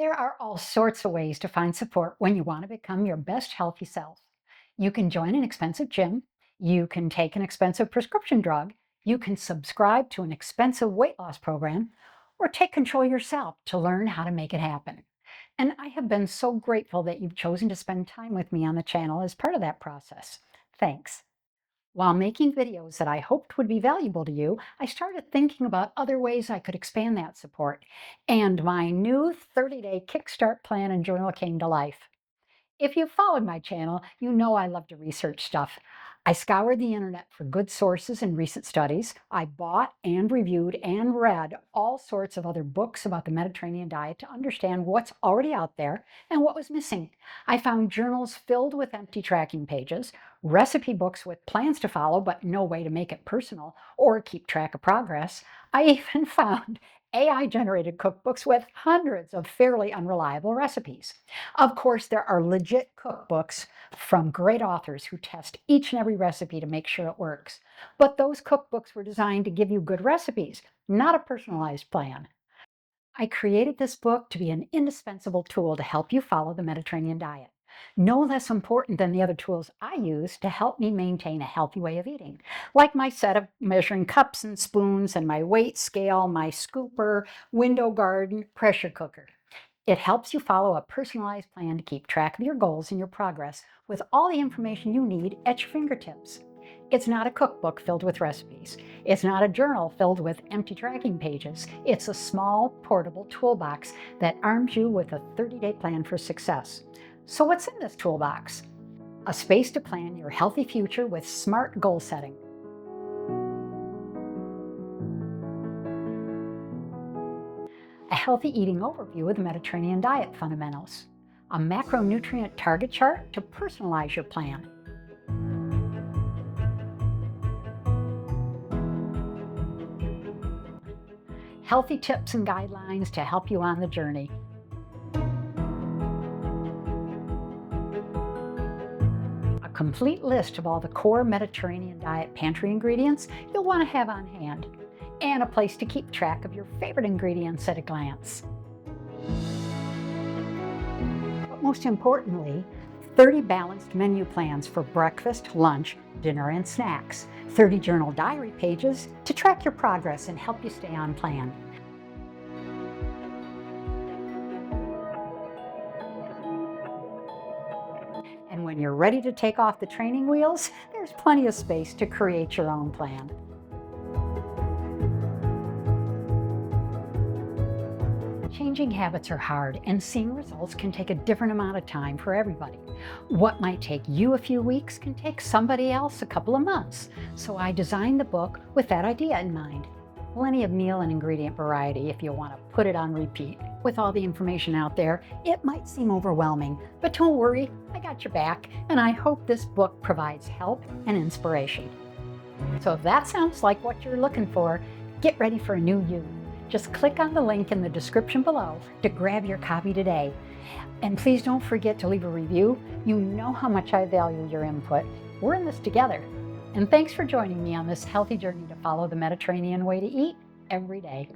There are all sorts of ways to find support when you want to become your best healthy self. You can join an expensive gym, you can take an expensive prescription drug, you can subscribe to an expensive weight loss program, or take control yourself to learn how to make it happen. And I have been so grateful that you've chosen to spend time with me on the channel as part of that process. Thanks. While making videos that I hoped would be valuable to you, I started thinking about other ways I could expand that support, and my new 30-day Kickstart plan and journal came to life. If you've followed my channel, you know I love to research stuff. I scoured the internet for good sources and recent studies. I bought and reviewed and read all sorts of other books about the Mediterranean diet to understand what's already out there and what was missing. I found journals filled with empty tracking pages, recipe books with plans to follow but no way to make it personal or keep track of progress. I even found AI-generated cookbooks with hundreds of fairly unreliable recipes. Of course, there are legit cookbooks from great authors who test each and every recipe to make sure it works. But those cookbooks were designed to give you good recipes, not a personalized plan. I created this book to be an indispensable tool to help you follow the Mediterranean diet. No less important than the other tools I use to help me maintain a healthy way of eating, like my set of measuring cups and spoons and my weight scale, my scooper, window garden, pressure cooker. It helps you follow a personalized plan to keep track of your goals and your progress with all the information you need at your fingertips. It's not a cookbook filled with recipes. It's not a journal filled with empty tracking pages. It's a small, portable toolbox that arms you with a 30-day plan for success. So what's in this toolbox? A space to plan your healthy future with smart goal setting. A healthy eating overview of the Mediterranean diet fundamentals, a macronutrient target chart to personalize your plan, healthy tips and guidelines to help you on the journey, a complete list of all the core Mediterranean diet pantry ingredients you'll want to have on hand, and a place to keep track of your favorite ingredients at a glance. But most importantly, 30 balanced menu plans for breakfast, lunch, dinner, and snacks, 30 journal diary pages to track your progress and help you stay on plan. And when you're ready to take off the training wheels, there's plenty of space to create your own plan. Changing habits are hard, and seeing results can take a different amount of time for everybody. What might take you a few weeks can take somebody else a couple of months. So I designed the book with that idea in mind. Plenty of meal and ingredient variety if you want to put it on repeat. With all the information out there, it might seem overwhelming, but don't worry, I got your back, and I hope this book provides help and inspiration. So if that sounds like what you're looking for, get ready for a new you. Just click on the link in the description below to grab your copy today. And please don't forget to leave a review. You know how much I value your input. We're in this together. And thanks for joining me on this healthy journey to follow the Mediterranean way to eat every day.